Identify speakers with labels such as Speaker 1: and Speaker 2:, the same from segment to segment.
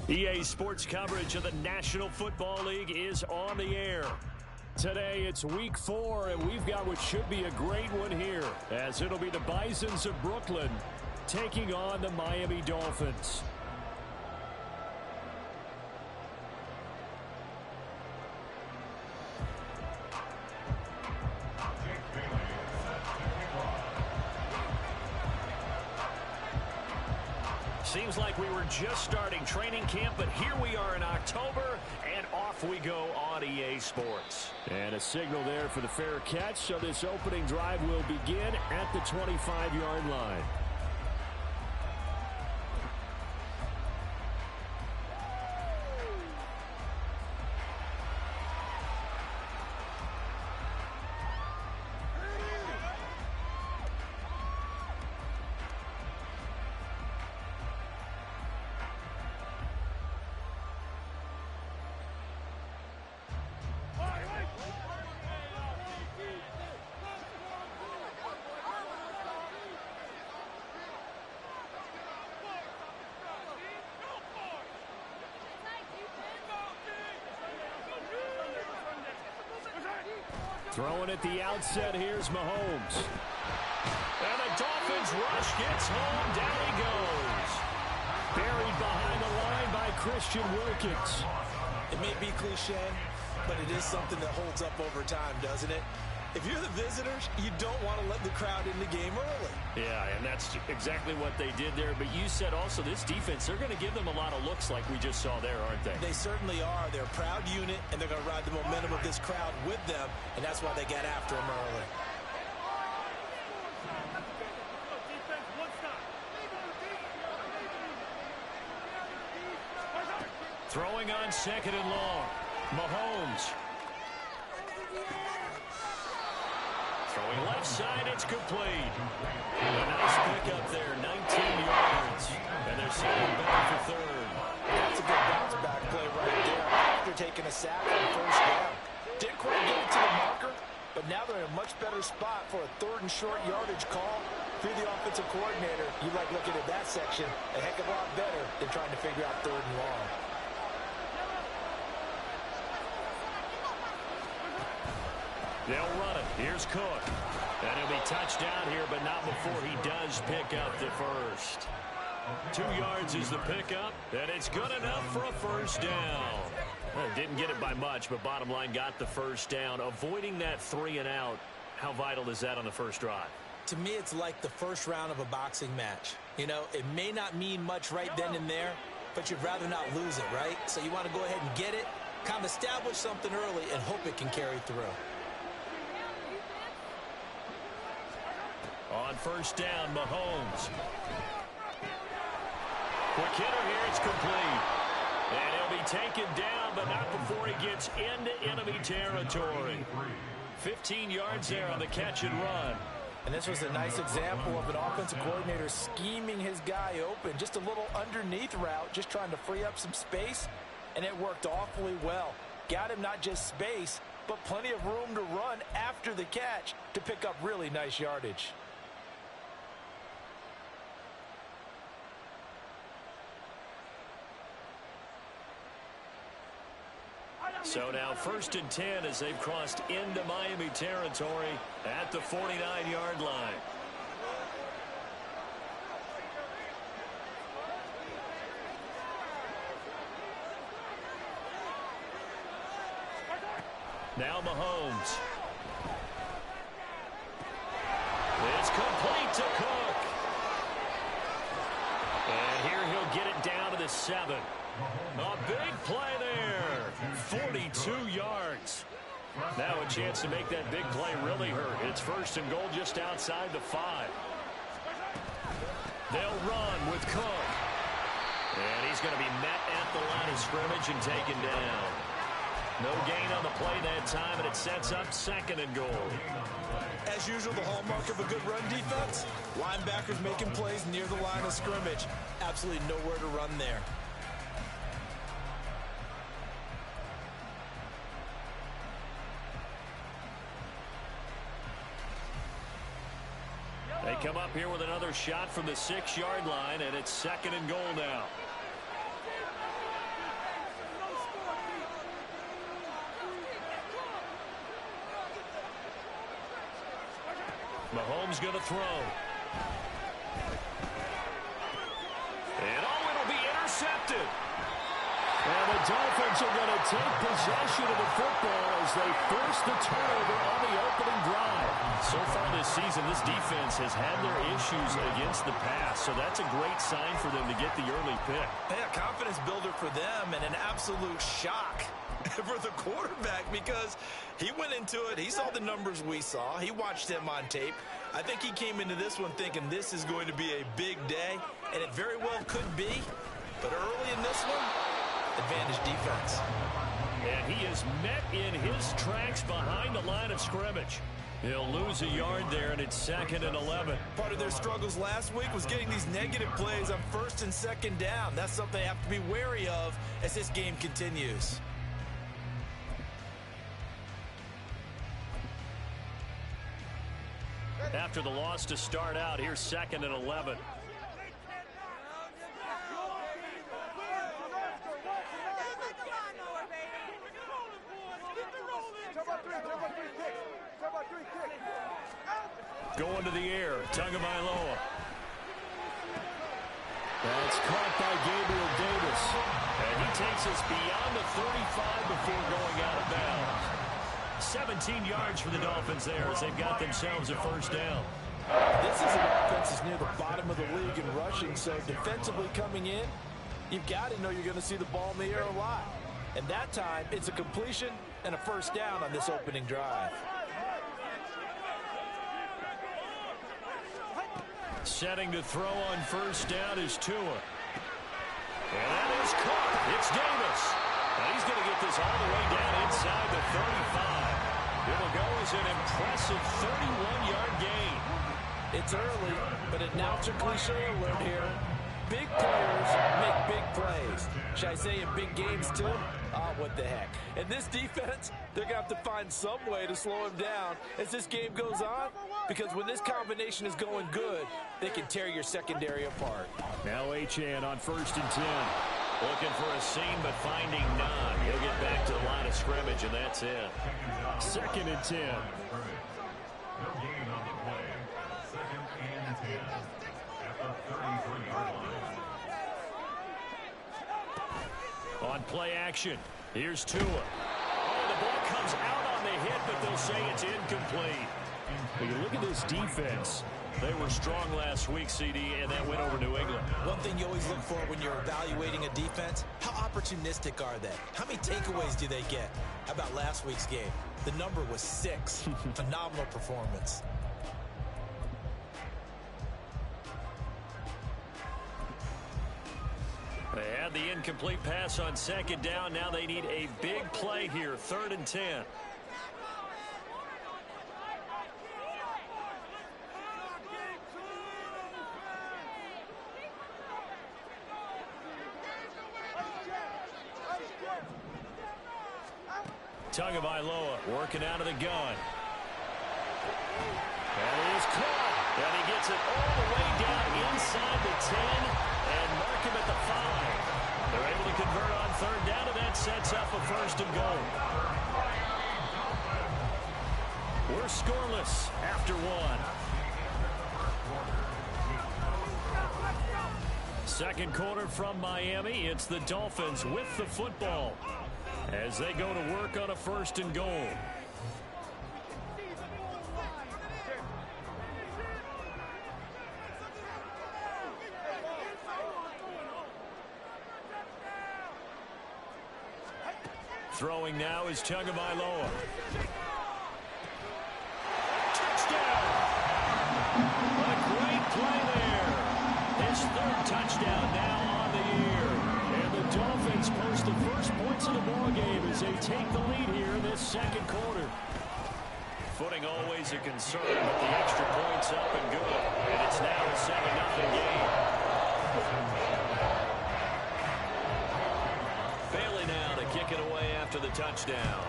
Speaker 1: EA Sports coverage of the National Football League is on the air. Today it's week 4, and we've got what should be a great one here, as it'll be the Bisons of Brooklyn taking on the Miami Dolphins. Seems like we were just starting training camp, but here we are in October, and off we go on EA Sports. And a signal there for the fair catch, so this opening drive will begin at the 25-yard line. Throwing at the outset, here's Mahomes. And the Dolphins rush gets home, down he goes. Buried behind the line by Christian Wilkins.
Speaker 2: It may be cliche, but it is something that holds up over time, doesn't it? If you're the visitors, you don't want to let the crowd in the game early.
Speaker 1: Yeah, and that's exactly what they did there. But you said also this defense, they're going to give them a lot of looks like we just saw there, aren't they?
Speaker 2: They certainly are. They're a proud unit, and they're going to ride the momentum of this crowd with them, and that's why they got after them early.
Speaker 1: Throwing on second and long. Mahomes. Throwing left side, it's complete. A nice pickup there, 19 yards. And they're sending back for third.
Speaker 2: That's a good bounce back play right there after taking a sack on first down. Didn't quite get it to the marker, but now they're in a much better spot for a third and short yardage call. If you're the offensive coordinator, you like looking at that section a heck of a lot better than trying to figure out third and long.
Speaker 1: They'll run it. Here's Cook. And he'll be touched down here, but not before he does pick up the first. 2 yards is the pickup, and it's good enough for a first down. Well, didn't get it by much, but bottom line got the first down. Avoiding that 3 and out, how vital is that on the first drive?
Speaker 2: To me, it's like the first round of a boxing match. You know, it may not mean much right then and there, but you'd rather not lose it, right? So you want to go ahead and get it, kind of establish something early, and hope it can carry through.
Speaker 1: On first down, Mahomes. Quick hitter here, it's complete. And he'll be taken down, but not before he gets into enemy territory. 15 yards there on the catch and run.
Speaker 2: And this was a nice example of an offensive coordinator scheming his guy open. Just a little underneath route, just trying to free up some space, and it worked awfully well. Got him not just space, but plenty of room to run after the catch to pick up really nice yardage.
Speaker 1: So now 1st and 10 as they've crossed into Miami territory at the 49-yard line. Now Mahomes. It's complete to Cook. And here he'll get it down to the 7. A big play there. 42 yards. Now a chance to make that big play really hurt. It's 1st and goal just outside the 5. They'll run with Cook. And he's going to be met at the line of scrimmage and taken down. No gain on the play that time, and it sets up 2nd and goal.
Speaker 2: As usual, the hallmark of a good run defense, linebackers making plays near the line of scrimmage. Absolutely nowhere to run there.
Speaker 1: They come up here with another shot from the 6-yard line, and it's 2nd and goal now. Mahomes going to throw. And it'll be intercepted. And the Dolphins are going to take possession of the football as they force the turnover on the opening drive. So far this season, this defense has had their issues against the pass, so that's a great sign for them to get the early pick.
Speaker 2: Yeah, confidence builder for them and an absolute shock for the quarterback because he went into it. He saw the numbers we saw. He watched them on tape. I think he came into this one thinking this is going to be a big day, and it very well could be. But early in this one, advantage defense.
Speaker 1: And he is met in his tracks behind the line of scrimmage. He'll lose a yard there, and it's 2nd and 11.
Speaker 2: Part of their struggles last week was getting these negative plays on 1st and 2nd down. That's something they have to be wary of as this game continues.
Speaker 1: After the loss to start out, here's 2nd and 11. Going to the air, Tagovailoa. That's caught by Gabriel Davis. And he takes us beyond the 35 before going out of bounds. 17 yards for the Dolphins there as they've got themselves a first down.
Speaker 2: This is an offense that's near the bottom of the league in rushing, so defensively coming in, you've got to know you're going to see the ball in the air a lot. And that time, it's a completion and a first down on this opening drive.
Speaker 1: Setting to throw on first down is Tua. And that is caught. It's Davis. And he's going to get this all the way down inside the 35. It will go as an impressive 31-yard gain.
Speaker 2: It's early, but announcer cliche alert here. Big players make big plays. Should I say in big games too? What the heck. And this defense, they're going to have to find some way to slow him down as this game goes on, because when this combination is going good, they can tear your secondary apart.
Speaker 1: Now Achane on 1st and 10. Looking for a seam, but finding none. He'll get back to the line of scrimmage, and that's it. 2nd and 10. On play action, here's Tua. Oh, the ball comes out on the hit, but they'll say it's incomplete. When you look at this defense, they were strong last week, CD, and that went over New England.
Speaker 2: One thing you always look for when you're evaluating a defense, how opportunistic are they? How many takeaways do they get? How about last week's game? The number was 6. Phenomenal performance.
Speaker 1: They had the incomplete pass on 2nd down. Now they need a big play here, 3rd and 10. Tagovailoa working out of the gun. And it is caught. And he gets it all the way down inside the 10 and mark him at the 5. They're able to convert on 3rd down, and that sets up a 1st and goal. We're scoreless after 1. Second quarter from Miami. It's the Dolphins with the football as they go to work on a 1st and goal. Throwing now is Tagovailoa. Touchdown! What a great play there. His 3rd touchdown now on the year. And the Dolphins post the first points of the ballgame as they take the lead here in this 2nd quarter. Footing always a concern, but the extra points up and good. And it's now a 7-0 game. Bailey now to kick it away after the touchdown.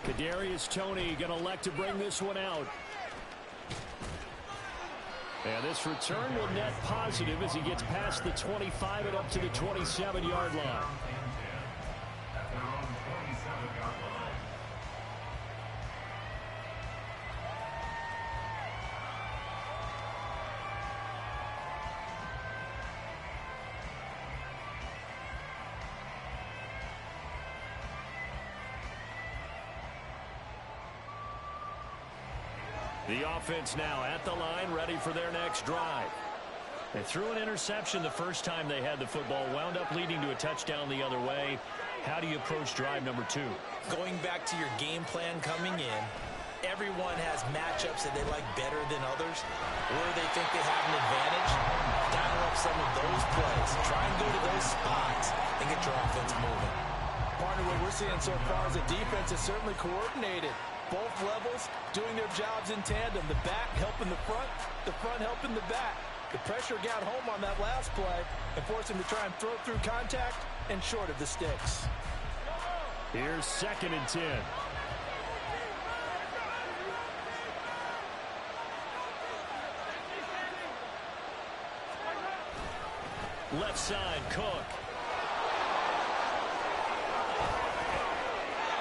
Speaker 1: Kadarius Toney going to elect to bring this one out. And this return will net positive as he gets past the 25 and up to the 27-yard line. The offense now at the line, ready for their next drive. They threw an interception the first time they had the football, wound up leading to a touchdown the other way. How do you approach drive number 2?
Speaker 2: Going back to your game plan coming in, everyone has matchups that they like better than others, or they think they have an advantage. Dial up some of those plays. Try and go to those spots and get your offense moving. Partner, what we're seeing so far is the defense is certainly coordinated. Both levels doing their jobs in tandem. The back helping the front helping the back. The pressure got home on that last play and forced him to try and throw through contact and short of the sticks.
Speaker 1: Here's 2nd and 10. Left side, Cook.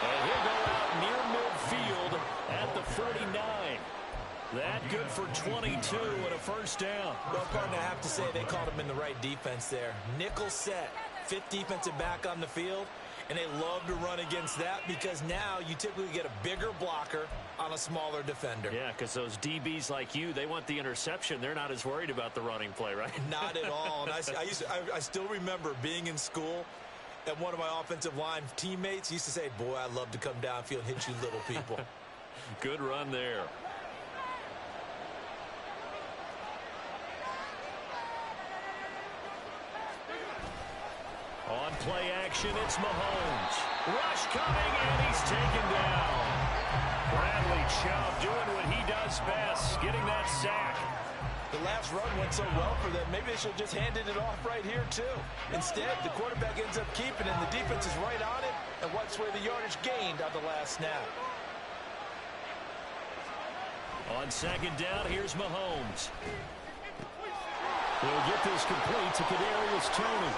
Speaker 1: And he'll go out near midfield at the 49. That good for 22 and a first down.
Speaker 2: Well, partner, I have to say they called him in the right defense there. Nickel set, 5th defensive back on the field, and they love to run against that because now you typically get a bigger blocker on a smaller defender.
Speaker 1: Yeah, because those DBs like you, they want the interception. They're not as worried about the running play, right?
Speaker 2: Not at all. And I still remember being in school, and one of my offensive line teammates used to say, boy, I love to come downfield and hit you little people.
Speaker 1: Good run there. On play action, it's Mahomes. Rush coming, and he's taken down. Bradley Chubb doing what he does best, getting that sack.
Speaker 2: The last run went so well for them, maybe they should have just handed it off right here, too. Instead, the quarterback ends up keeping it, and the defense is right on it, and wipes away the yardage gained on the last snap.
Speaker 1: On 2nd down, here's Mahomes. He'll get this complete to Kadarius Toney.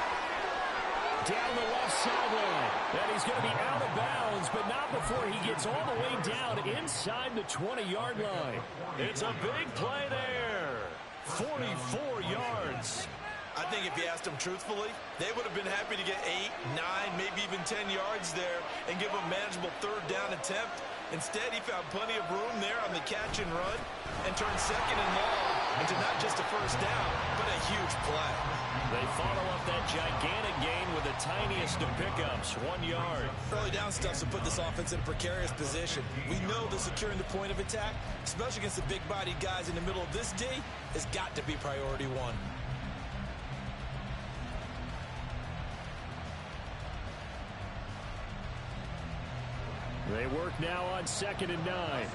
Speaker 1: Down the left sideline. And he's going to be out of bounds, but not before he gets all the way down inside the 20-yard line. It's a big play there. 44 yards.
Speaker 2: I think if you asked them truthfully, they would have been happy to get 8, 9, maybe even 10 yards there and give a manageable 3rd down attempt. Instead, he found plenty of room there on the catch and run and turned 2nd and long into not just a first down, but a huge play.
Speaker 1: They follow up that gigantic gain with the tiniest of pickups, 1 yard.
Speaker 2: Early down stuff to put this offense in a precarious position. We know that securing the point of attack, especially against the big-bodied guys in the middle of this D, has got to be priority 1.
Speaker 1: They work now on 2nd and 9.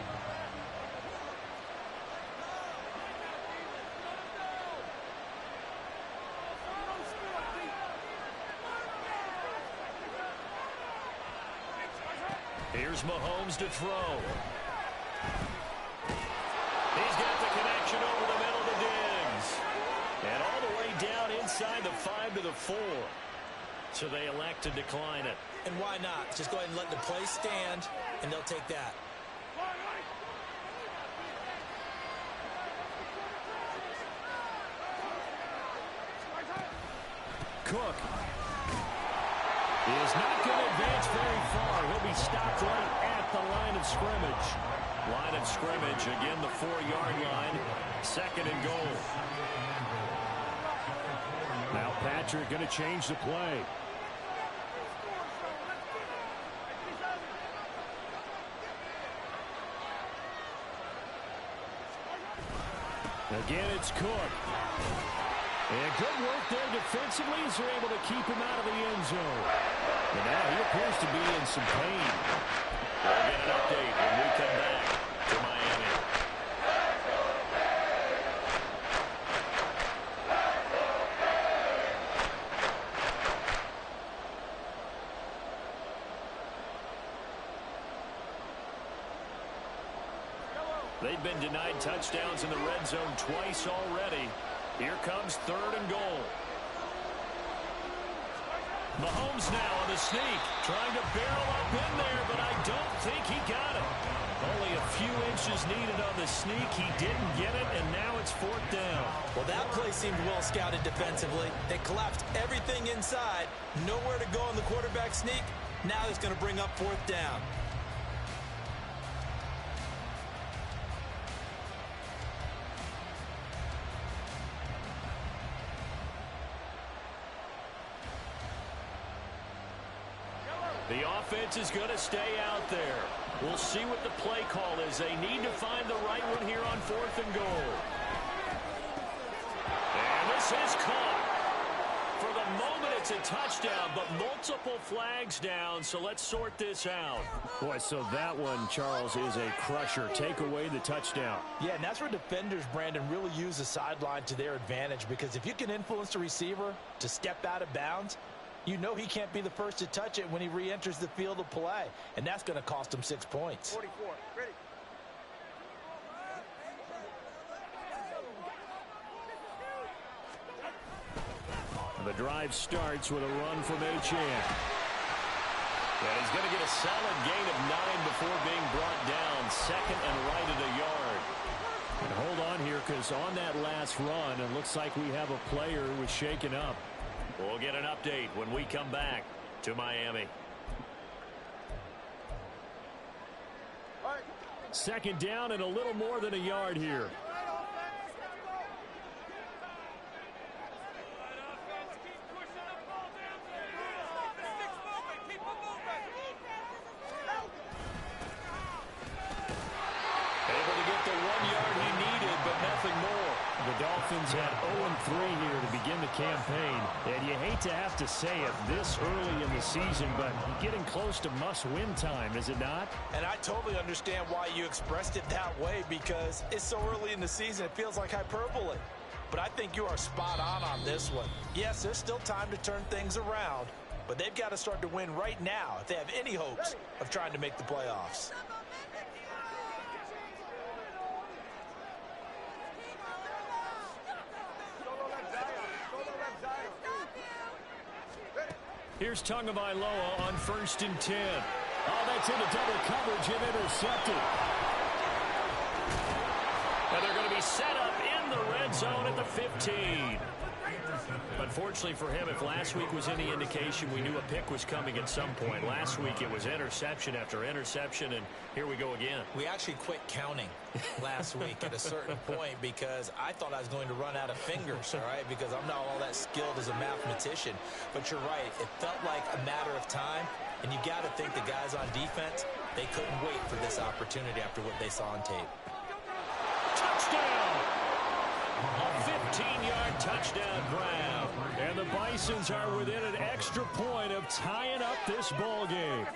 Speaker 1: Here's Mahomes to throw. He's got the connection over the middle to Diggs. And all the way down inside the 5 to the 4. So they elect to decline it.
Speaker 2: And why not? Just go ahead and let the play stand, and they'll take that.
Speaker 1: Cook is not going to advance very far. He'll be stopped right at the line of scrimmage. Line of scrimmage, again, the 4-yard line. 2nd and goal. Now Patrick going to change the play. Again, it's Cook. And good work there defensively as they're able to keep him out of the end zone. And now he appears to be in some pain. We'll get an update when we come back to Miami. They've been denied touchdowns in the red zone twice already. Here comes 3rd and goal. Mahomes now on the sneak, trying to barrel up in there, but I don't think he got it. Only a few inches needed on the sneak. He didn't get it, and now it's 4th down.
Speaker 2: Well, that play seemed well scouted defensively. They collapsed everything inside. Nowhere to go on the quarterback sneak. Now it's going to bring up 4th down.
Speaker 1: The offense is going to stay out there. We'll see what the play call is. They need to find the right one here on 4th and goal. And this is caught. For the moment, it's a touchdown, but multiple flags down, so let's sort this out.
Speaker 3: Boy, so that one, Charles, is a crusher. Take away the touchdown.
Speaker 2: Yeah, and that's where defenders, Brandon, really use the sideline to their advantage, because if you can influence the receiver to step out of bounds, you know he can't be the first to touch it when he re-enters the field of play, and that's going to cost him 6 points.
Speaker 4: 44, ready.
Speaker 3: The drive starts with a run from Achane.
Speaker 1: And he's going to get a solid gain of 9 before being brought down. 2nd and right at a yard.
Speaker 3: And hold on here, because on that last run, it looks like we have a player who was shaken up.
Speaker 1: We'll get an update when we come back to Miami.
Speaker 3: 2nd down and a little more than a yard here. The Dolphins had 0-3 here to begin the campaign, and you hate to have to say it this early in the season, but getting close to must-win time, is it not?
Speaker 2: And I totally understand why you expressed it that way, because it's so early in the season, it feels like hyperbole. But I think you are spot on this one. Yes, there's still time to turn things around, but they've got to start to win right now if they have any hopes of trying to make the playoffs.
Speaker 3: Here's Tagovailoa on 1st and 10. Oh, that's into double coverage and intercepted.
Speaker 1: And they're going to be set up in the red zone at the 15. Unfortunately for him, if last week was any indication, we knew a pick was coming at some point. Last week it was interception after interception, and here we go again.
Speaker 2: We actually quit counting last week at a certain point because I thought I was going to run out of fingers, all right, because I'm not all that skilled as a mathematician. But you're right. It felt like a matter of time, and you got to think the guys on defense, they couldn't wait for this opportunity after what they saw on tape.
Speaker 1: Touchdown! A 15-yard touchdown grab.
Speaker 3: And the Bisons are within an extra point of tying up this ball game.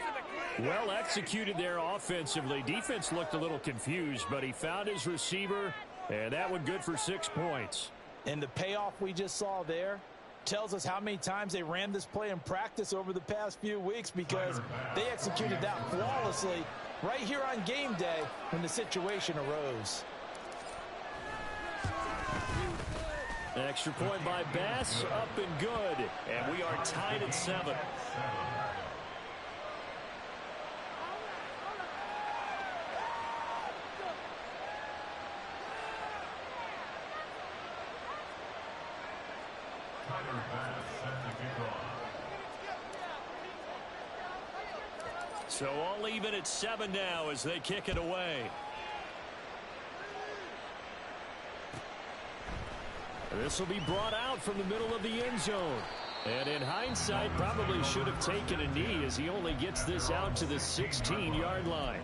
Speaker 3: Well executed there offensively. Defense looked a little confused, but he found his receiver, and that one good for 6 points.
Speaker 2: And the payoff we just saw there tells us how many times they ran this play in practice over the past few weeks, because they executed that flawlessly right here on game day when the situation arose.
Speaker 3: An extra point by Bass, up and good.
Speaker 1: And we are tied at 7. So all even at 7 now as they kick it away.
Speaker 3: This will be brought out from the middle of the end zone. And in hindsight, probably should have taken a knee as he only gets this out to the 16-yard line.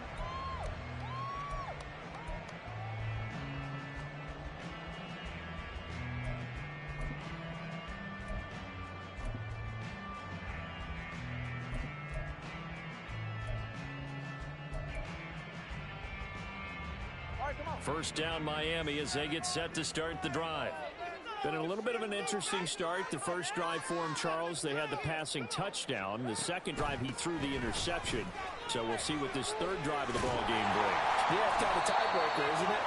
Speaker 3: First down Miami as they get set to start the drive. Been a little bit of an interesting start. The first drive for him, Charles, they had the passing touchdown. The second drive, he threw the interception. So we'll see what this third drive of the ball game brings.
Speaker 2: Yeah, it's kind of a tiebreaker, isn't it?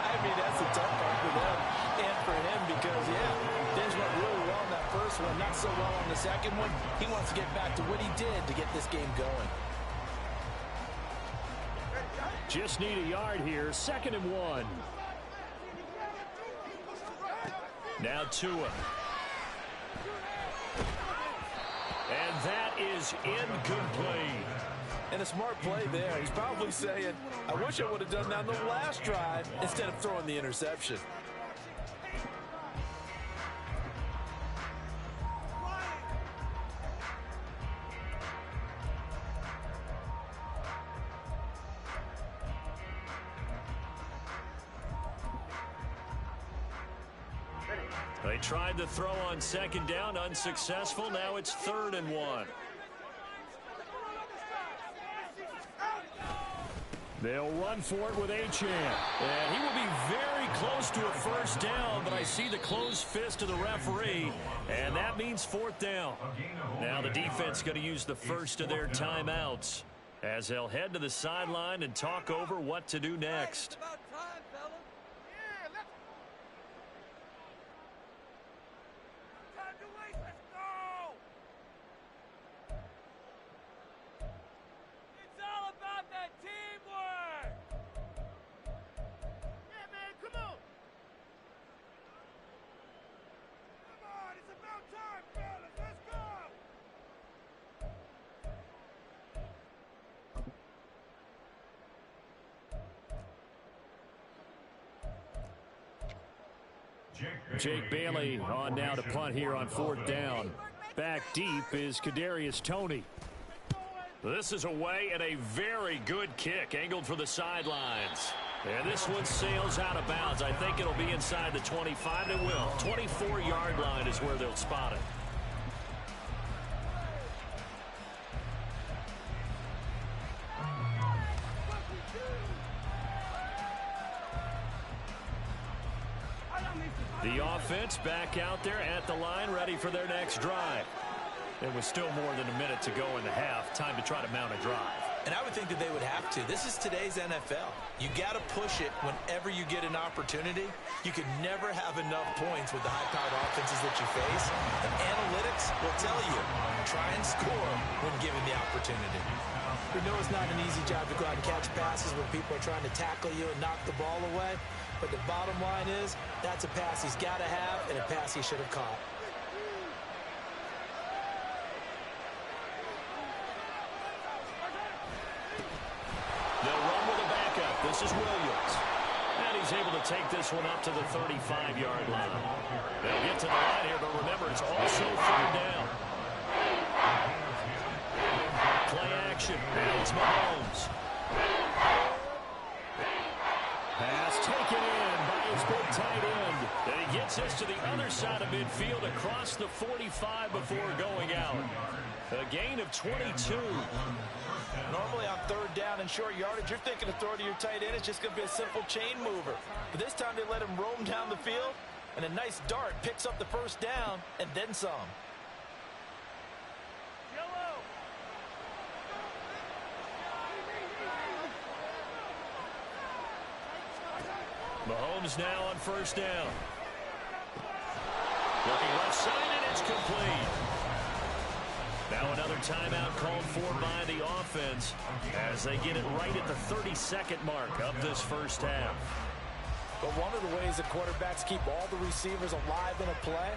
Speaker 2: I mean, that's the tough part for them and for him because, yeah, things went really well on that first one, not so well on the second one. He wants to get back to what he did to get this game going.
Speaker 3: Just need a yard here. 2nd and 1.
Speaker 1: Now Tua. And that is incomplete.
Speaker 2: And a smart play there. He's probably saying, I wish I would have done that on the last drive instead of throwing the interception.
Speaker 3: They tried to throw on second down, unsuccessful. Now it's 3rd and 1. They'll run for it with Achane. And he will be very close to a first down, but I see the closed fist of the referee, and that means 4th down. Now the defense going to use the first of their timeouts as they'll head to the sideline and talk over what to do next. Jake Bailey on now to punt here on 4th down. Back deep is Kadarius Toney. This is away and a very good kick angled for the sidelines. And this one sails out of bounds. I think it'll be inside the 25. It will. 24-yard line is where they'll spot it. The offense back out there at the line, ready for their next drive. There was still more than a minute to go in the half. Time to try to mount a drive.
Speaker 2: And I would think that they would have to. This is today's NFL. You got to push it whenever you get an opportunity. You can never have enough points with the high-powered offenses that you face. And analytics will tell you, try and score when given the opportunity. We know it's not an easy job to go out and catch passes when people are trying to tackle you and knock the ball away. But the bottom line is, that's a pass he's got to have and a pass he should have caught.
Speaker 3: They'll run with a backup. This is Williams. And he's able to take this one up to the 35-yard line. They'll get to the line here, but remember, it's also 3rd down. Play action. And it's Mahomes. Pass taken in by his big tight end. And he gets us to the other side of midfield across the 45 before going out. A gain of 22.
Speaker 2: Normally on 3rd down and short yardage, you're thinking to throw to your tight end. It's just going to be a simple chain mover. But this time they let him roam down the field, and a nice dart picks up the first down and then some.
Speaker 3: Mahomes now on 1st down. Looking left side, and it's complete. Now another timeout called for by the offense as they get it right at the 32nd mark of this first half.
Speaker 2: But one of the ways that quarterbacks keep all the receivers alive in a play,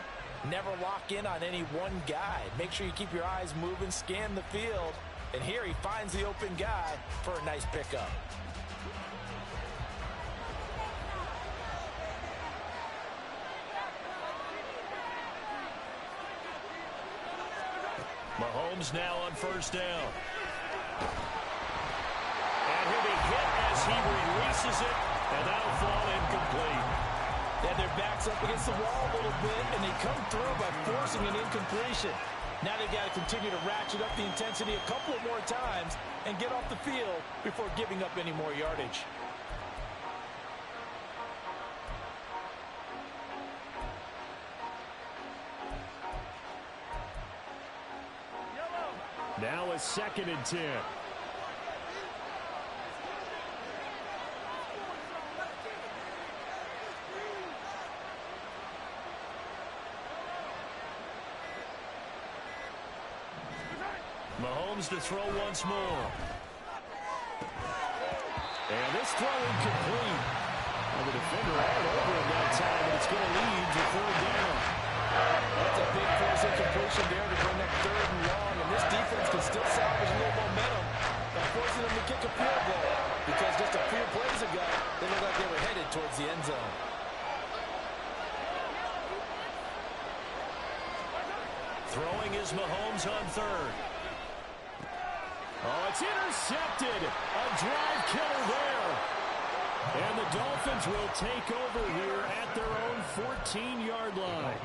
Speaker 2: never lock in on any one guy. Make sure you keep your eyes moving, scan the field, and here he finds the open guy for a nice pickup.
Speaker 3: Mahomes now on 1st down. And he'll be hit as he releases it, and that'll fall incomplete.
Speaker 2: They had their backs up against the wall a little bit, and they come through by forcing an incompletion. Now they've got to continue to ratchet up the intensity a couple of more times and get off the field before giving up any more yardage.
Speaker 3: Now a 2nd and 10. Mahomes to throw once more. And this throw incomplete. And the defender all over him that time, and it's going to lead to 3rd down.
Speaker 2: That's a big force incompletion there to bring up 3rd and long, and this defense can still salvage a little momentum by forcing them to kick a field goal, because just a few plays ago, they looked like they were headed towards the end zone.
Speaker 3: Throwing is Mahomes on 3rd. Oh, it's intercepted. A drive killer there. And the Dolphins will take over here at their own 14-yard line.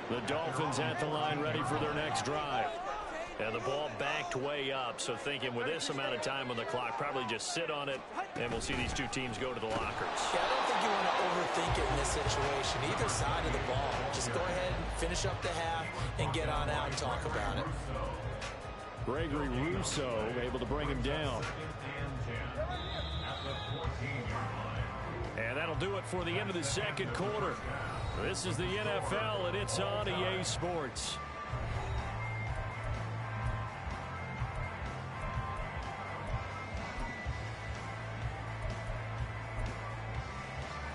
Speaker 3: The Dolphins at the line ready for their next drive. And the ball backed way up, so thinking with this amount of time on the clock, probably just sit on it, and we'll see these two teams go to the lockers.
Speaker 2: Yeah, I don't think you want to overthink it in this situation. Either side of the ball. Just go ahead and finish up the half and get on out and talk about it.
Speaker 3: Gregory Rousseau able to bring him down. And that'll do it for the end of the second quarter. This is the NFL, and it's on EA Sports.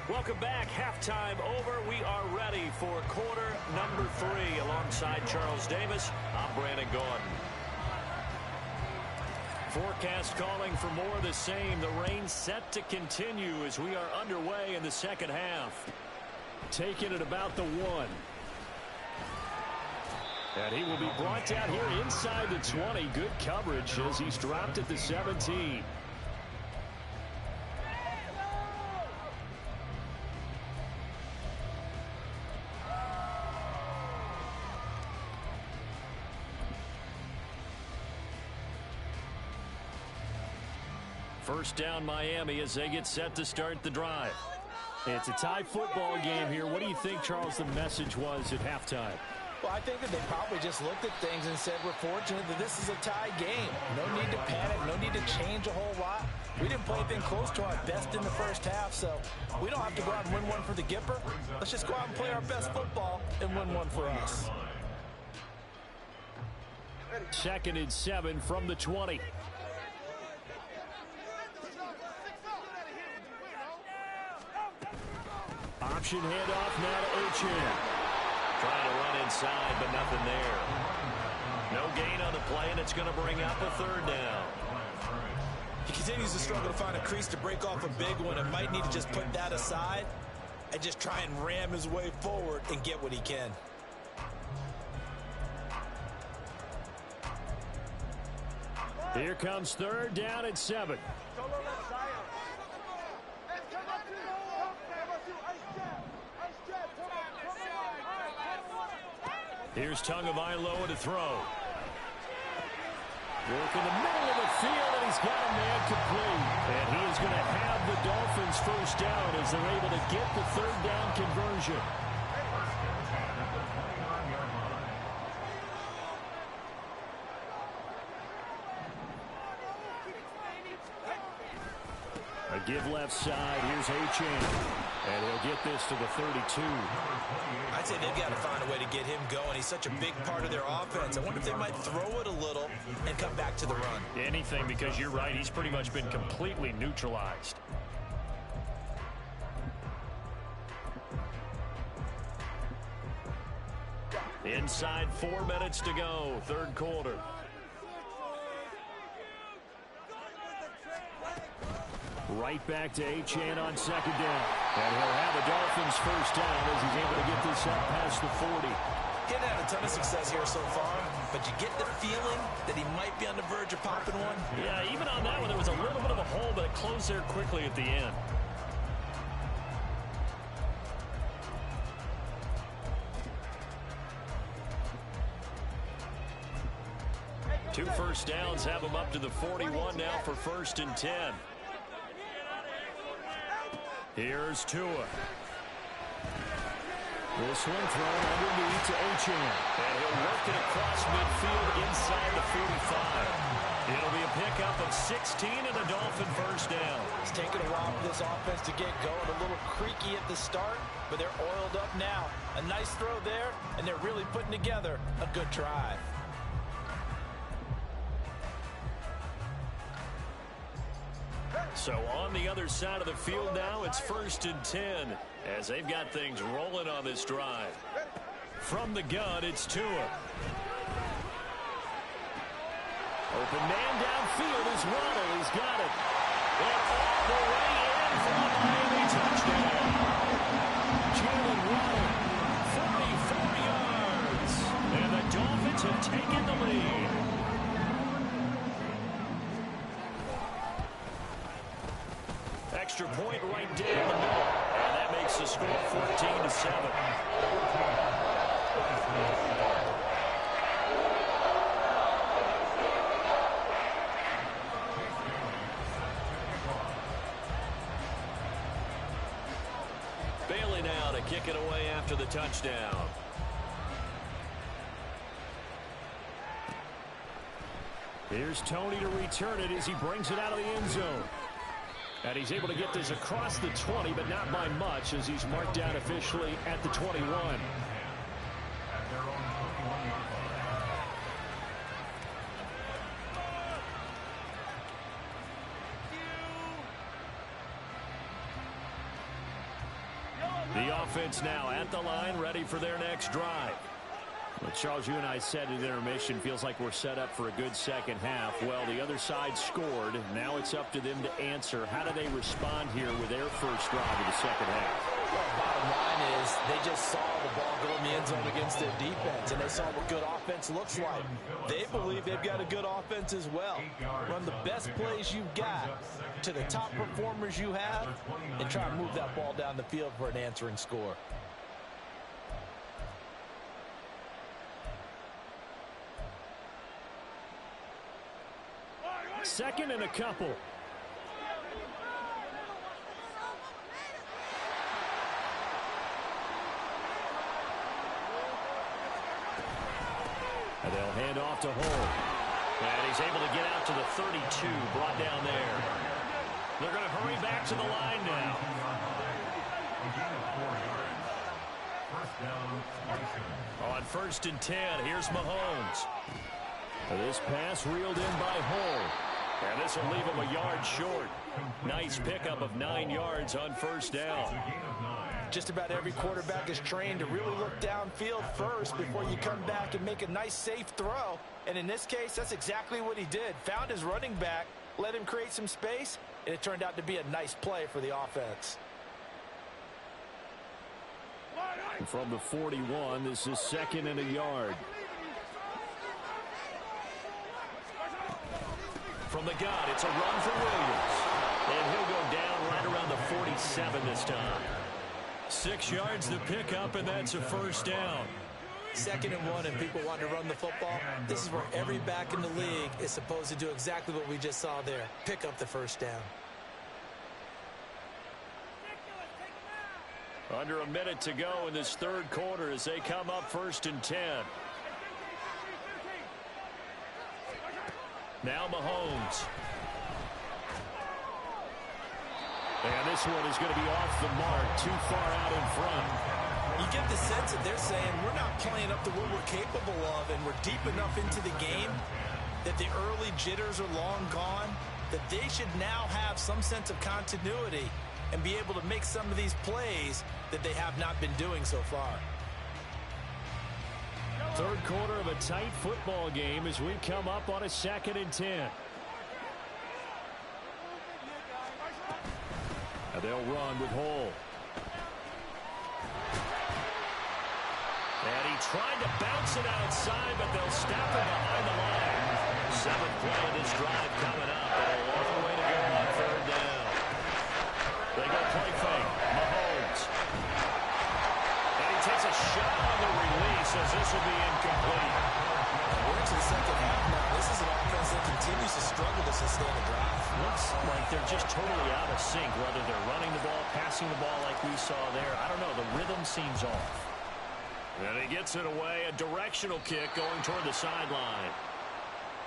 Speaker 3: Welcome back. Halftime over. We are ready for quarter number 3. Alongside Charles Davis, I'm Brandon Gordon. Forecast calling for more of the same. The rain set to continue as we are underway in the second half. Taking it about the 1. And he will be brought down here inside the 20. Good coverage as he's dropped at the 17. First down Miami as they get set to start the drive. It's a tie football game here. What do you think, Charles, the message was at halftime?
Speaker 2: Well, I think that they probably just looked at things and said, we're fortunate that this is a tie game. No need to panic, no need to change a whole lot. We didn't play anything close to our best in the first half, so we don't have to go out and win one for the Gipper. Let's just go out and play our best football and win one for us.
Speaker 3: 2nd and 7 from the 20. Option handoff now to Ochan. Trying to run inside, but nothing there. No gain on the play, and it's going to bring up a 3rd down.
Speaker 2: He continues to struggle to find a crease to break off a big one, and might need to just put that aside and just try and ram his way forward and get what he can.
Speaker 3: Here comes 3rd down at 7. Here's Tagovailoa to throw. Work in the middle of the field, and he's got a man complete. And he is going to have the Dolphins first down as they're able to get the 3rd down conversion. A give left side. Here's Ochan. And he'll get this to the 32.
Speaker 2: I'd say they've got to find a way to get him going. He's such a big part of their offense. I wonder if they might throw it a little and come back to the run.
Speaker 3: Anything, because you're right. He's pretty much been completely neutralized. Inside 4 minutes to go. 3rd quarter. Right back to Ochan on 2nd down. And he'll have the Dolphins first down as he's able to get this up past the 40.
Speaker 2: He hasn't had a ton of success here so far, but you get the feeling that he might be on the verge of popping one.
Speaker 3: Yeah, even on that one, there was a little bit of a hole, but it closed there quickly at the end. Two first downs have him up to the 41 now for 1st and 10. Here's Tua. This one thrown underneath to Ochan. And he'll work it across midfield inside the 45. It'll be a pickup of 16 and a Dolphin first down.
Speaker 2: It's taken a while for this offense to get going. A little creaky at the start, but they're oiled up now. A nice throw there, and they're really putting together a good drive.
Speaker 3: So on the other side of the field now, it's 1st and 10 as they've got things rolling on this drive. From the gun, it's Tua. Open man downfield is Waddle. He's got it. And all the way in for a Miami touchdown. Jalen Waddle, 44 yards. And the Dolphins have taken the lead.
Speaker 1: extra point right down the middle. And that makes the score 14-7. Bailey now to kick it away after the touchdown.
Speaker 3: Here's Tony to return it as he brings it out of the end zone. And he's able to get this across the 20, but not by much, as he's marked down officially at the 21. The offense now at the line, ready for their next drive. Well, Charles, you and I said at intermission, feels like we're set up for a good second half. Well, the other side scored. Now it's up to them to answer. How do they respond here with their first drive of the second half?
Speaker 2: Well, bottom line is they just saw the ball go in the end zone against their defense, and they saw what good offense looks like. They believe they've got a good offense as well. Run the best plays you've got to the top performers you have and try to move that ball down the field for an answering score.
Speaker 3: Second and a couple. And they'll hand off to Hull. And he's able to get out to the 32, brought down there. They're going to hurry back to the line now. On 1st and 10, here's Mahomes. This pass reeled in by Hull. And this will leave him a yard short. Nice pickup of 9 yards on 1st down.
Speaker 2: Just about every quarterback is trained to really look downfield first before you come back and make a nice, safe throw. And in this case, that's exactly what he did. Found his running back, let him create some space, and it turned out to be a nice play for the offense.
Speaker 3: From the 41, this is 2nd and a yard. From the gun, it's a run for Williams. And he'll go down right around the 47 this time. 6 yards to pick up, and that's a 1st down.
Speaker 2: 2nd and 1, and people want to run the football. This is where every back in the league is supposed to do exactly what we just saw there. Pick up the 1st down.
Speaker 3: Under a minute to go in this 3rd quarter as they come up 1st and 10. Now Mahomes. And this one is going to be off the mark, too far out in front.
Speaker 2: You get the sense that they're saying we're not playing up to what we're capable of, and we're deep enough into the game that the early jitters are long gone, that they should now have some sense of continuity and be able to make some of these plays that they have not been doing so far.
Speaker 3: 3rd quarter of a tight football game as we come up on a 2nd and 10. And they'll run with Hull. And he tried to bounce it outside, but they'll stop him behind the line. 7th play of this drive coming up, and a long way to go on 3rd down. They go play fake. Mahomes. And he takes a shot on the release as this will be incomplete.
Speaker 2: We're into the 2nd half now. This is an offense that continues to struggle to sustain a drive.
Speaker 3: Looks like they're just totally out of sync, whether they're running the ball, passing the ball like we saw there. I don't know. The rhythm seems off. And he gets it away. A directional kick going toward the sideline.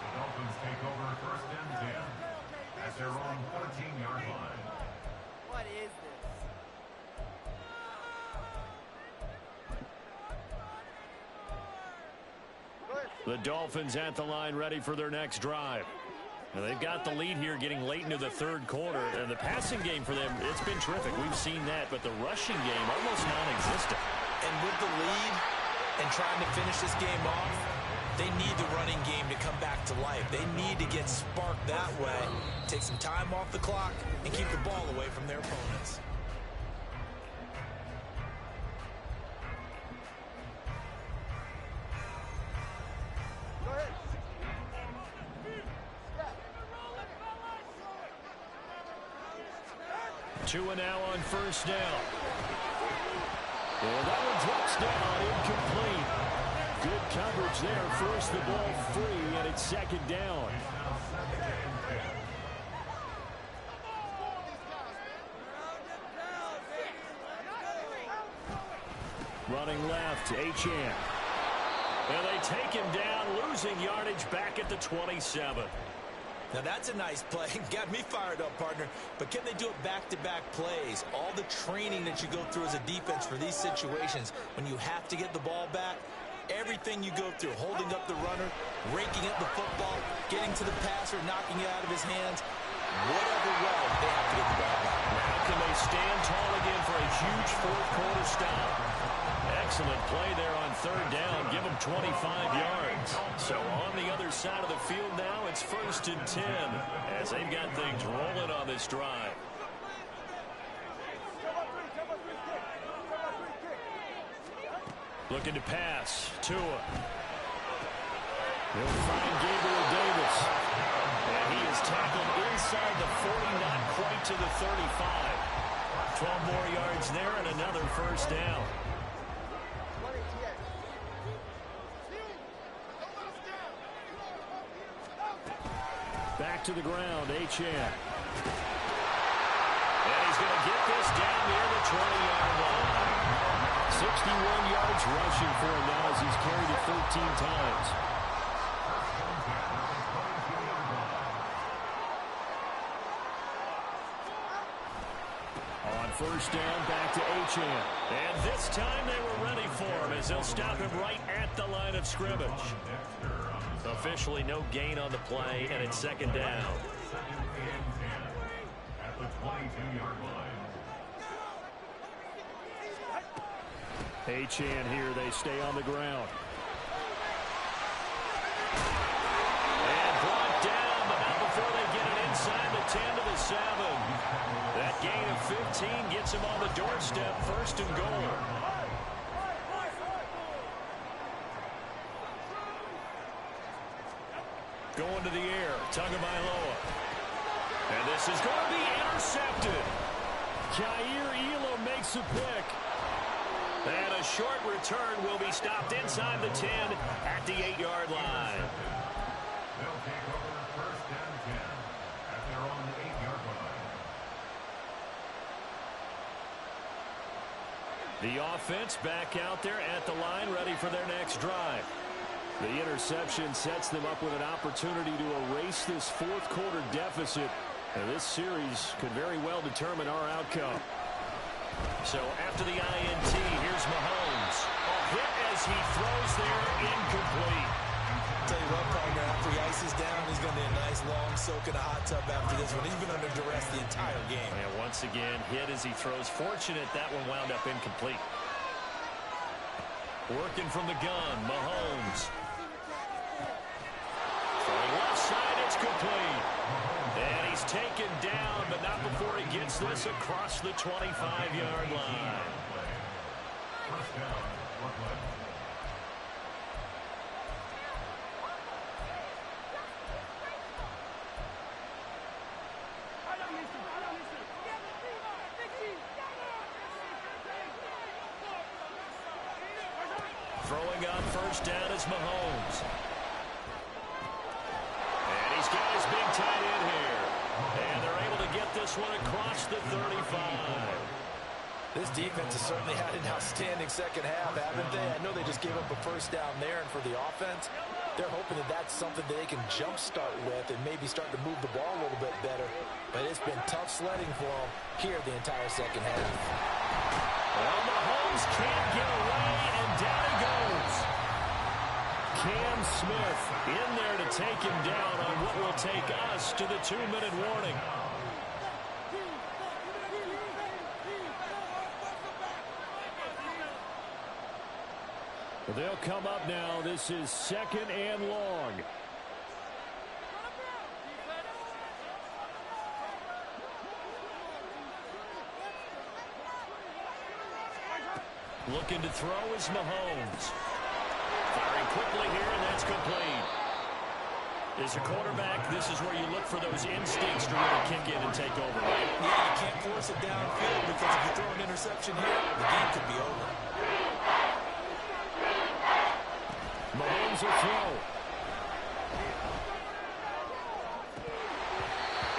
Speaker 4: The Dolphins take over 1st and 10 at their own 14-yard line.
Speaker 5: What is this?
Speaker 3: The Dolphins at the line ready for their next drive. Now they've got the lead here getting late into the 3rd quarter. And the passing game for them, it's been terrific. We've seen that. But the rushing game almost non-existent.
Speaker 2: And with the lead and trying to finish this game off, they need the running game to come back to life. They need to get sparked that way, take some time off the clock, and keep the ball away from their opponents.
Speaker 3: 2 and now on first down. And that one drops down, incomplete. Good coverage there. Forced the ball free, and it's second down. Running left, Achane. And they take him down, losing yardage back at the 27.
Speaker 2: Now that's a nice play. Got me fired up, partner. But can they do it back-to-back plays? All the training that you go through as a defense for these situations, when you have to get the ball back, everything you go through, holding up the runner, raking up the football, getting to the passer, knocking it out of his hands, whatever way, they have to get the ball back.
Speaker 3: Now can they stand tall again for a huge fourth-quarter stop? Excellent play there on third down. Give them 25 yards. So on the other side of the field now, it's 1st and 10 as they've got things rolling on this drive. Looking to pass. Tua. He'll find Gabriel Davis. And he is tackled inside the 40, not quite to the 35. 12 more yards there and another first down. Back to the ground, Achane. And he's going to get this down near the 20-yard line. 61 yards rushing for him now as he's carried it 13 times. On first down, back to Achane. And this time they were ready for him as they'll stop him right at the line of scrimmage. Officially no gain on the play, and it's second down.
Speaker 4: At the 22-yard line.
Speaker 3: Achane here, they stay on the ground. And brought down, but not before they get it inside the 10 to the 7. That gain of 15 gets him on the doorstep, 1st and goal. Going to the air, Tagovailoa. And this is going to be intercepted. Jair Elam makes a pick. And a short return will be stopped inside the 10 at the 8-yard line.
Speaker 4: They'll take over 1st and 10 at their own 8-yard line.
Speaker 3: The offense back out there at the line, ready for their next drive. The interception sets them up with an opportunity to erase this fourth-quarter deficit. And this series could very well determine our outcome. So after the INT, here's Mahomes. A hit as he throws there, incomplete.
Speaker 2: Tell you what, partner, after he ices down, he's going to need a nice long soak in a hot tub after this one. He's been under duress the entire game.
Speaker 3: And once again, hit as he throws. Fortunate that one wound up incomplete. Working from the gun, Mahomes. Left side, it's complete. And he's taken down, but not before he gets this across the 25-yard line.
Speaker 4: First down, Brooklyn.
Speaker 3: Throwing on first down is Mahomes. He's got his big tight end here. And they're able to get this one across the 35.
Speaker 2: This defense has certainly had an outstanding second half, haven't they? I know they just gave up a first down there, and for the offense, they're hoping that that's something that they can jumpstart with and maybe start to move the ball a little bit better. But it's been tough sledding for them here the entire second half.
Speaker 3: Well, Mahomes can't get away, and down he goes. Cam Smith in there to take him down on what will take us to the 2-minute warning. They'll come up now. This is 2nd and long. Looking to throw is Mahomes. Firing quickly here, and that's complete. As a quarterback, this is where you look for those instincts to really kick in and take over, right?
Speaker 2: Yeah, you can't force it downfield because if you throw an interception here, the game could be over.
Speaker 3: Mahomes will throw.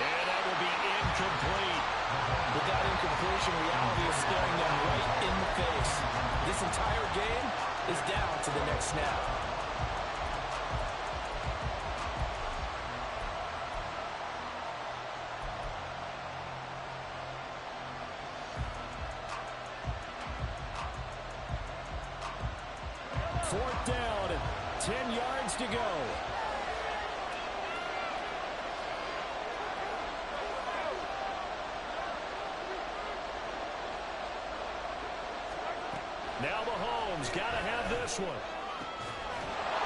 Speaker 3: And that will be incomplete.
Speaker 2: With that incompletion, reality is staring them right in the face. This entire game is down to the next snap.
Speaker 3: Fourth down, 10 yards to go. Now Mahomes got to have this one.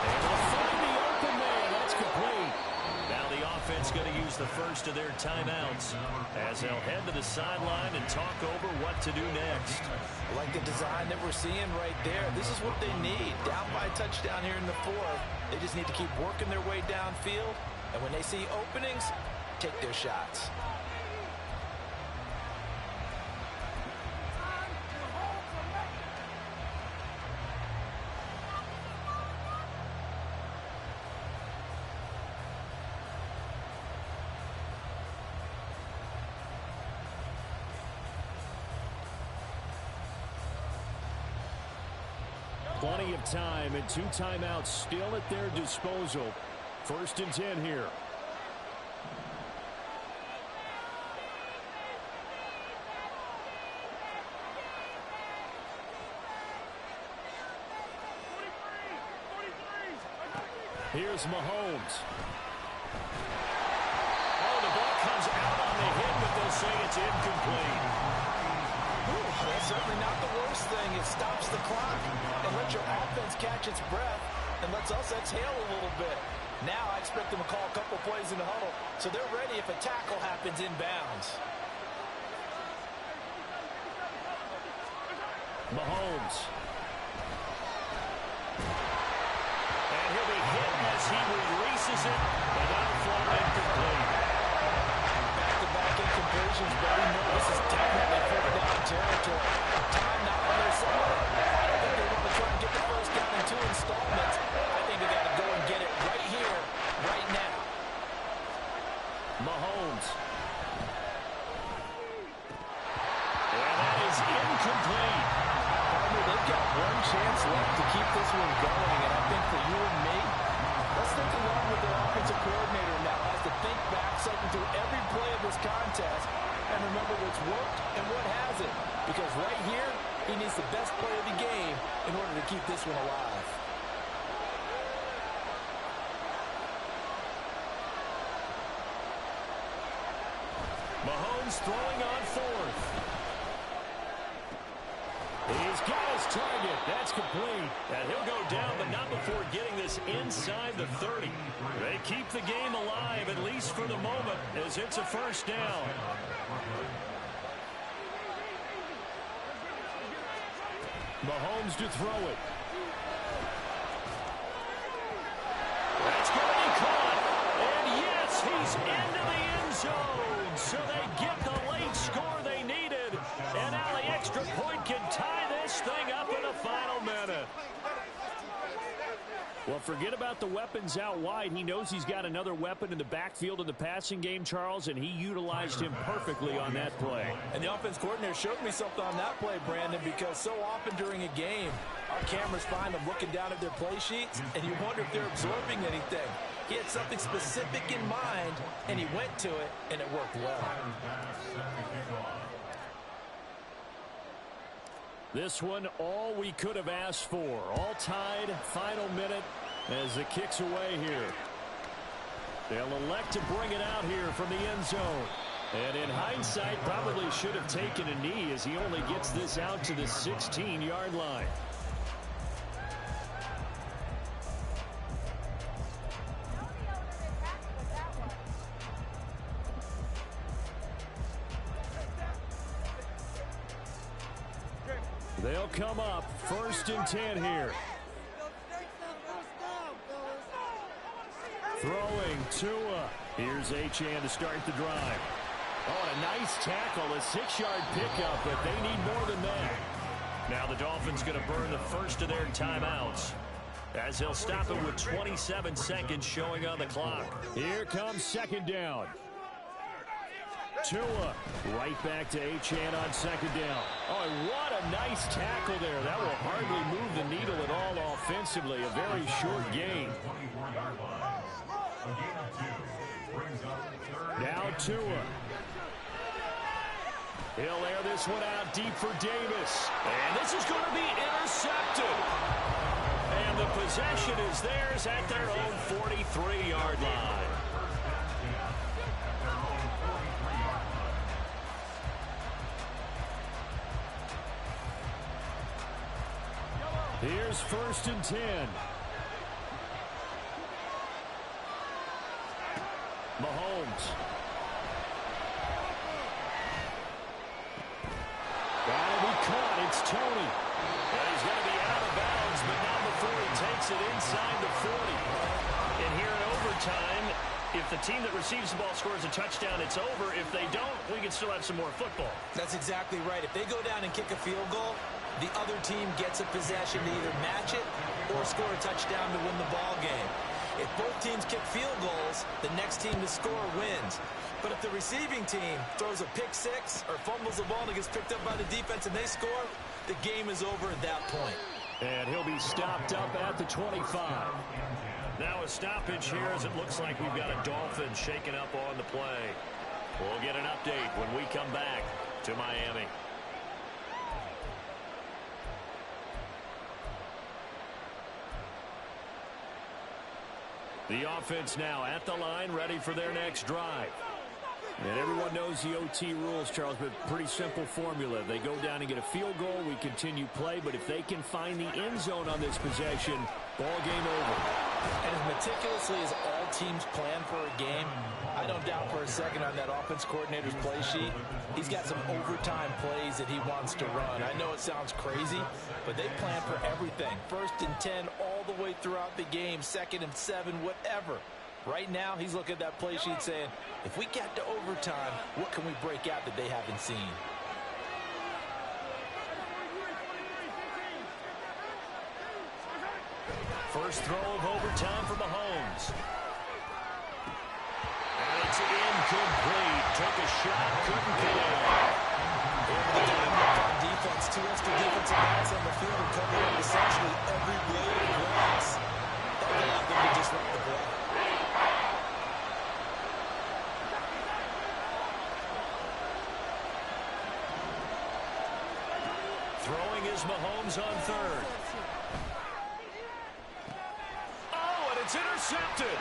Speaker 3: And will find the open man. That's complete. Now the offense going to use the first of their timeouts as they'll head to the sideline and talk over what to do next.
Speaker 2: Like the design that we're seeing right there, this is what they need. Down by a touchdown here in the fourth. They just need to keep working their way downfield. And when they see openings, take their shots.
Speaker 3: Plenty of time and 2 timeouts still at their disposal. 1st and 10 here. Here's Mahomes. Oh, the ball comes out on the hit, but they'll say it's incomplete.
Speaker 2: That's certainly not the worst thing. It stops the clock and lets your offense catch its breath and lets us exhale a little bit. Now I expect them to call a couple plays in the huddle so they're ready if a tackle happens inbounds.
Speaker 3: Mahomes. And he'll be hit as he releases it, but that'll fall incomplete.
Speaker 2: Back-to-back incompletions, but we know this is definitely further down territory. Time not on their side. I don't think they want to try and get the first down in 2 installments. I think they got to go and get it right here, right now.
Speaker 3: Mahomes. And that is incomplete.
Speaker 2: They've got one chance left to keep this one going, and I think for you and me, let's think along with their offensive coordinator now as to think back, cycle through every play of this contest, and remember what's worked and what hasn't. Because right here, he needs the best play of the game in order to keep this one alive.
Speaker 3: Mahomes throwing on 4th. He's got his target. That's complete. And he'll go down, but not before getting this inside the 30. They keep the game alive, at least for the moment, as it's a 1st down. Mahomes to throw it. That's going to be caught. And yes, he's into the end zone. So they get the late score they needed. And now the extra point can tie this thing up in the final minute. Well, forget about the weapons out wide. He knows he's got another weapon in the backfield in the passing game, Charles, and he utilized him perfectly on that play.
Speaker 2: And the offense coordinator showed me something on that play, Brandon, because so often during a game, our cameras find them looking down at their play sheets, and you wonder if they're absorbing anything. He had something specific in mind, and he went to it, and it worked well.
Speaker 3: This one, all we could have asked for. All tied, final minute as the kick's away here. They'll elect to bring it out here from the end zone. And in hindsight, probably should have taken a knee as he only gets this out to the 16-yard line. They'll come up 1st and 10 here. Throwing Tua. Here's Achane to start the drive. Oh, a nice tackle, a 6-yard pickup, but they need more than that.
Speaker 1: Now the Dolphins going to burn the first of their timeouts, as he'll stop it with 27 seconds showing on the clock.
Speaker 3: Here comes second down. Tua right back to Achane on second down. Oh, and what a nice tackle there. That will hardly move the needle at all offensively. A very short gain. Now Tua. He'll air this one out deep for Davis.
Speaker 1: And this is going to be intercepted. And the possession is theirs at their own 43-yard line.
Speaker 3: Here's 1st and 10. Mahomes. That'll be caught. It's Tony.
Speaker 1: Well, he's going to be out of bounds, but not before he takes it inside the 40. And here in overtime, if the team that receives the ball scores a touchdown, it's over. If they don't, we can still have some more football.
Speaker 2: That's exactly right. If they go down and kick a field goal, the other team gets a possession to either match it or score a touchdown to win the ball game. If both teams kick field goals, the next team to score wins. But if the receiving team throws a pick six or fumbles the ball and it gets picked up by the defense and they score, the game is over at that point.
Speaker 3: And he'll be stopped up at the 25.
Speaker 1: Now a stoppage here as it looks like we've got a Dolphin shaking up on the play. We'll get an update when we come back to Miami.
Speaker 3: The offense now at the line, ready for their next drive. And everyone knows the OT rules, Charles, but pretty simple formula. They go down and get a field goal, we continue play, but if they can find the end zone on this possession, ball game over.
Speaker 2: And as meticulously as all teams plan for a game, I don't doubt for a second on that offense coordinator's play sheet, he's got some overtime plays that he wants to run. I know it sounds crazy, but they plan for everything. 1st and 10 all the way throughout the game, 2nd and 7, whatever. Right now, he's looking at that play sheet saying, if we get to overtime, what can we break out that they haven't seen?
Speaker 1: First throw of overtime for Mahomes. And it's incomplete. Took a shot, couldn't connect.
Speaker 2: Over the time on defense, 2 extra defensive guys on the field and covering essentially every blade of grass. That allowed them to disrupt the play.
Speaker 1: Throwing is Mahomes on 3rd. Oh, and it's intercepted.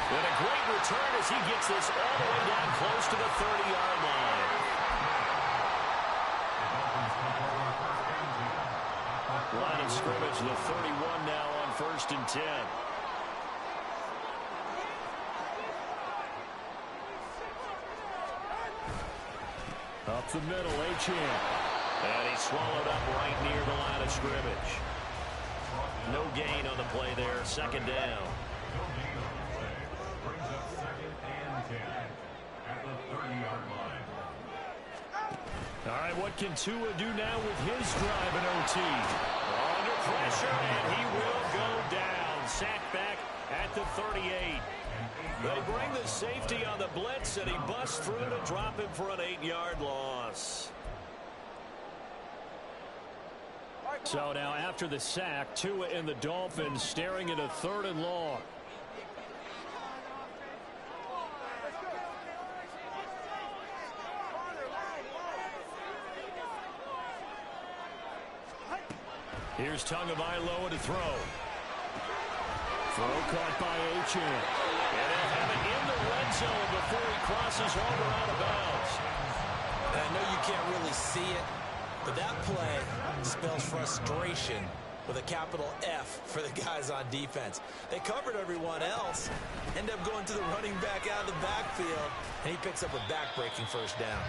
Speaker 1: And a great return as he gets this all the way down close to the 30-yard line. Line of scrimmage, the 31 now on 1st and 10.
Speaker 3: Up the middle, Achane.
Speaker 1: And he swallowed up right near the line of scrimmage. No gain on the play there, 2nd down.
Speaker 3: All right, what can Tua do now with his drive in OT?
Speaker 1: Under pressure, and he will go down. Sacked back at the 38. They bring the safety on the blitz, and he busts through to drop him for an 8-yard loss.
Speaker 3: So now after the sack, Tua and the Dolphins staring at a 3rd and long. Here's Tagovailoa to throw. Throw caught by Achane.
Speaker 1: And they'll have it in the red zone before he crosses over out of bounds.
Speaker 2: And I know you can't really see it, but that play spells frustration with a capital F for the guys on defense. They covered everyone else, end up going to the running back out of the backfield, and he picks up a back-breaking 1st down.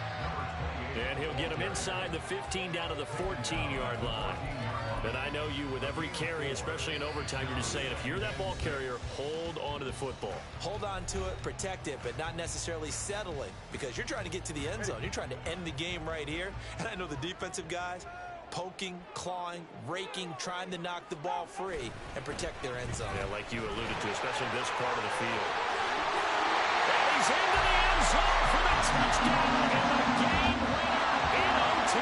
Speaker 1: And he'll get him inside the 15 down to the 14-yard line.
Speaker 3: And I know you, with every carry, especially in overtime, you're just saying, if you're that ball carrier, hold on to the football.
Speaker 2: Hold on to it, protect it, but not necessarily settling, because you're trying to get to the end zone. You're trying to end the game right here. And I know the defensive guys, poking, clawing, raking, trying to knock the ball free and protect their end zone.
Speaker 3: Yeah, like you alluded to, especially this part of the field. And he's into the end zone for the touchdown and the game winner in OT.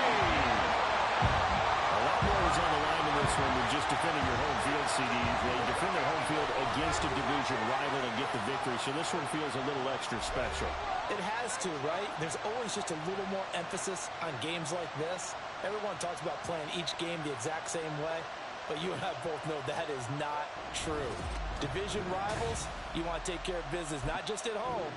Speaker 3: A lot more was on the line in this one than just defending your home field, CD. They defend their home field against a division rival and get the victory, so this one feels a little extra special.
Speaker 2: It has to, right? There's always just a little more emphasis on games like this. Everyone talks about playing each game the exact same way, but you and I both know that is not true. Division rivals, you want to take care of business not just at home,